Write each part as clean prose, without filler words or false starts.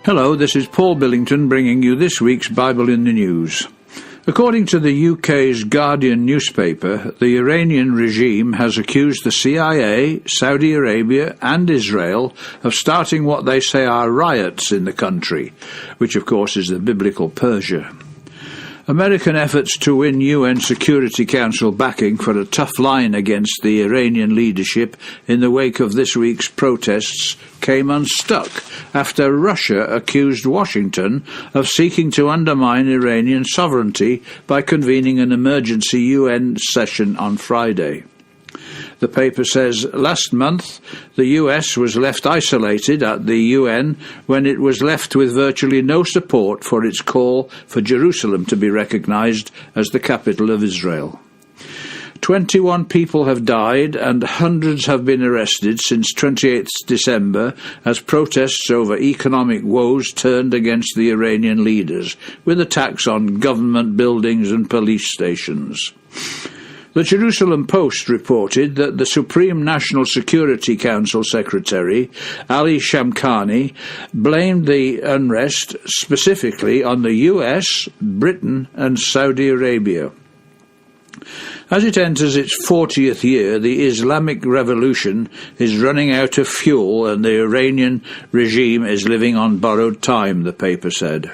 Hello, this is Paul Billington bringing you this week's Bible in the News. According to the UK's Guardian newspaper, the Iranian regime has accused the CIA, Saudi Arabia and Israel of starting what they say are riots in the country, which of course is the biblical Persia. American efforts to win UN Security Council backing for a tough line against the Iranian leadership in the wake of this week's protests came unstuck after Russia accused Washington of seeking to undermine Iranian sovereignty by convening an emergency UN session on Friday. The paper says last month the US was left isolated at the UN when it was left with virtually no support for its call for Jerusalem to be recognized as the capital of Israel. 21 people have died and hundreds have been arrested since 28 December as protests over economic woes turned against the Iranian leaders, with attacks on government buildings and police stations. The Jerusalem Post reported that the Supreme National Security Council Secretary, Ali Shamkhani, blamed the unrest specifically on the US, Britain and Saudi Arabia. As it enters its 40th year, the Islamic Revolution is running out of fuel and the Iranian regime is living on borrowed time, the paper said.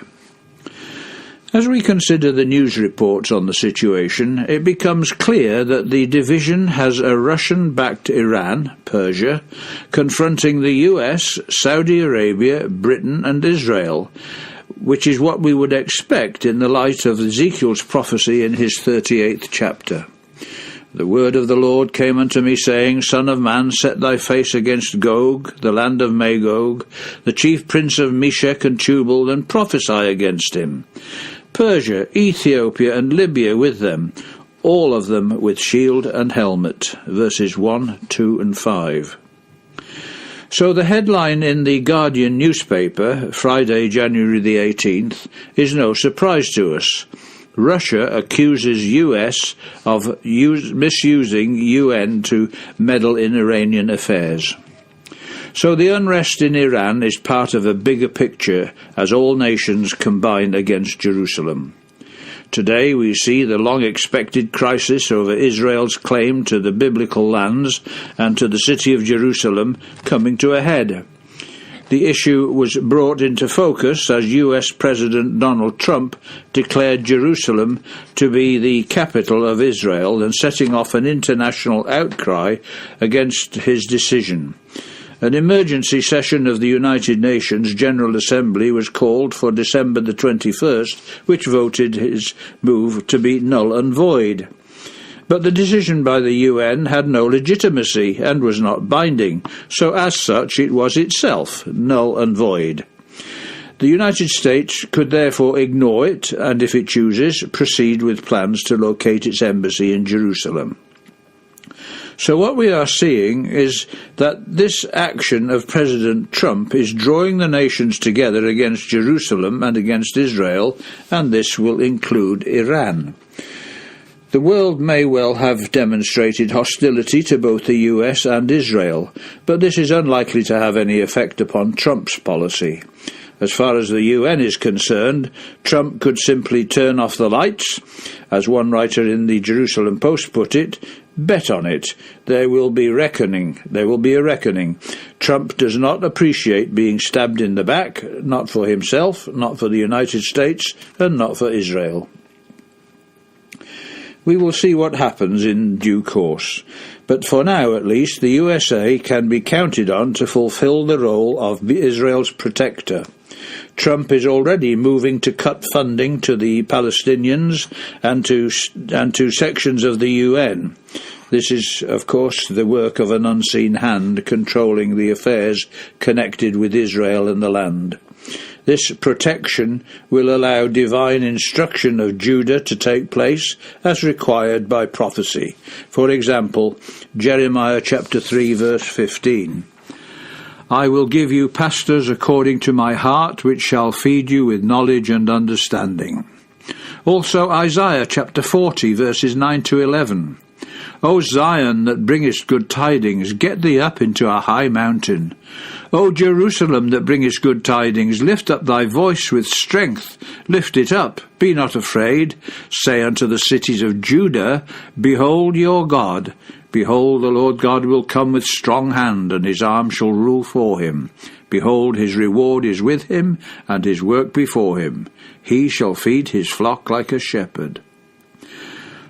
As we consider the news reports on the situation, it becomes clear that the division has a Russian-backed Iran, Persia, confronting the US, Saudi Arabia, Britain and Israel, which is what we would expect in the light of Ezekiel's prophecy in his 38th chapter. The word of the Lord came unto me, saying, Son of man, set thy face against Gog, the land of Magog, the chief prince of Meshech and Tubal, and prophesy against him. Persia, Ethiopia and Libya with them, all of them with shield and helmet. Verses 1, 2 and 5. So the headline in the Guardian newspaper, Friday, January the 18th, is no surprise to us. Russia accuses US of misusing UN to meddle in Iranian affairs. So the unrest in Iran is part of a bigger picture as all nations combine against Jerusalem. Today we see the long-expected crisis over Israel's claim to the biblical lands and to the city of Jerusalem coming to a head. The issue was brought into focus as US President Donald Trump declared Jerusalem to be the capital of Israel and setting off an international outcry against his decision. An emergency session of the United Nations General Assembly was called for December the 21st, which voted his move to be null and void. But the decision by the UN had no legitimacy and was not binding, so as such it was itself null and void. The United States could therefore ignore it and, if it chooses, proceed with plans to locate its embassy in Jerusalem. So what we are seeing is that this action of President Trump is drawing the nations together against Jerusalem and against Israel, and this will include Iran. The world may well have demonstrated hostility to both the US and Israel, but this is unlikely to have any effect upon Trump's policy. As far as the UN is concerned, Trump could simply turn off the lights. As one writer in the Jerusalem Post put it, bet on it. There will be a reckoning. Trump does not appreciate being stabbed in the back, not for himself, not for the United States, and not for Israel. We will see what happens in due course. But for now, at least, the USA can be counted on to fulfill the role of Israel's protector. Trump is already moving to cut funding to the Palestinians and to sections of the UN. This is, of course, the work of an unseen hand controlling the affairs connected with Israel and the land. This protection will allow divine instruction of Judah to take place as required by prophecy. For example, Jeremiah chapter 3 verse 15. I will give you pastors according to my heart, which shall feed you with knowledge and understanding. Also Isaiah chapter 40 verses 9 to 11. O Zion, that bringest good tidings, get thee up into a high mountain. O Jerusalem, that bringest good tidings, lift up thy voice with strength, lift it up, be not afraid. Say unto the cities of Judah, Behold your God. Behold, the Lord God will come with strong hand, and his arm shall rule for him. Behold, his reward is with him, and his work before him. He shall feed his flock like a shepherd.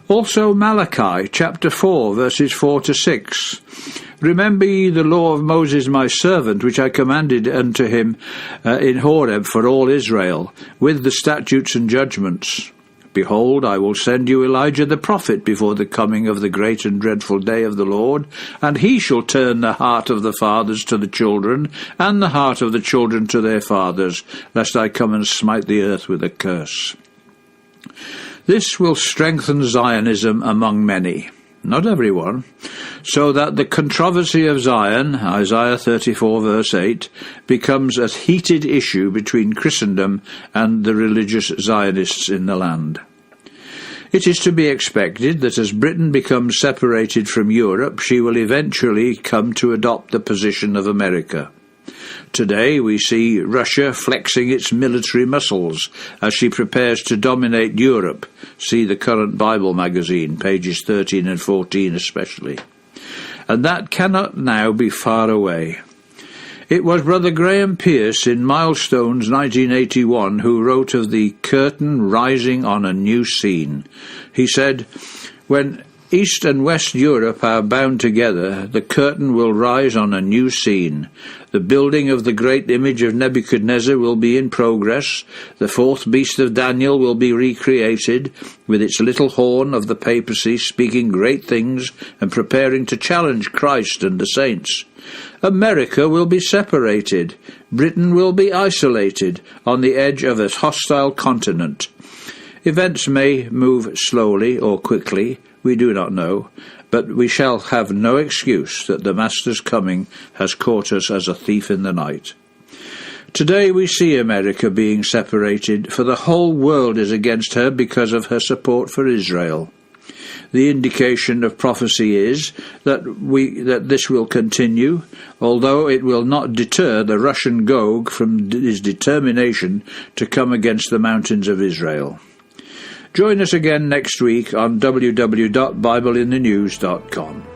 Also Malachi, chapter 4, verses 4 to 6. Remember ye the law of Moses my servant, which I commanded unto him in Horeb for all Israel, with the statutes and judgments. Behold, I will send you Elijah the prophet before the coming of the great and dreadful day of the Lord, and he shall turn the heart of the fathers to the children, and the heart of the children to their fathers, lest I come and smite the earth with a curse. This will strengthen Zionism among many, not everyone, so that the controversy of Zion, Isaiah 34 verse 8, becomes a heated issue between Christendom and the religious Zionists in the land. It is to be expected that as Britain becomes separated from Europe, she will eventually come to adopt the position of America. Today we see Russia flexing its military muscles as she prepares to dominate Europe. See the current Bible magazine, pages 13 and 14 especially. And that cannot now be far away. It was Brother Graham Pierce in Milestones 1981 who wrote of the curtain rising on a new scene. He said, When East and West Europe are bound together, the curtain will rise on a new scene. The building of the great image of Nebuchadnezzar will be in progress. The fourth beast of Daniel will be recreated, with its little horn of the papacy speaking great things and preparing to challenge Christ and the saints. America will be separated. Britain will be isolated on the edge of a hostile continent. Events may move slowly or quickly, we do not know, but we shall have no excuse that the Master's coming has caught us as a thief in the night. Today we see America being separated, for the whole world is against her because of her support for Israel. The indication of prophecy is that this will continue, although it will not deter the Russian Gog from his determination to come against the mountains of Israel. Join us again next week on www.bibleinthenews.com.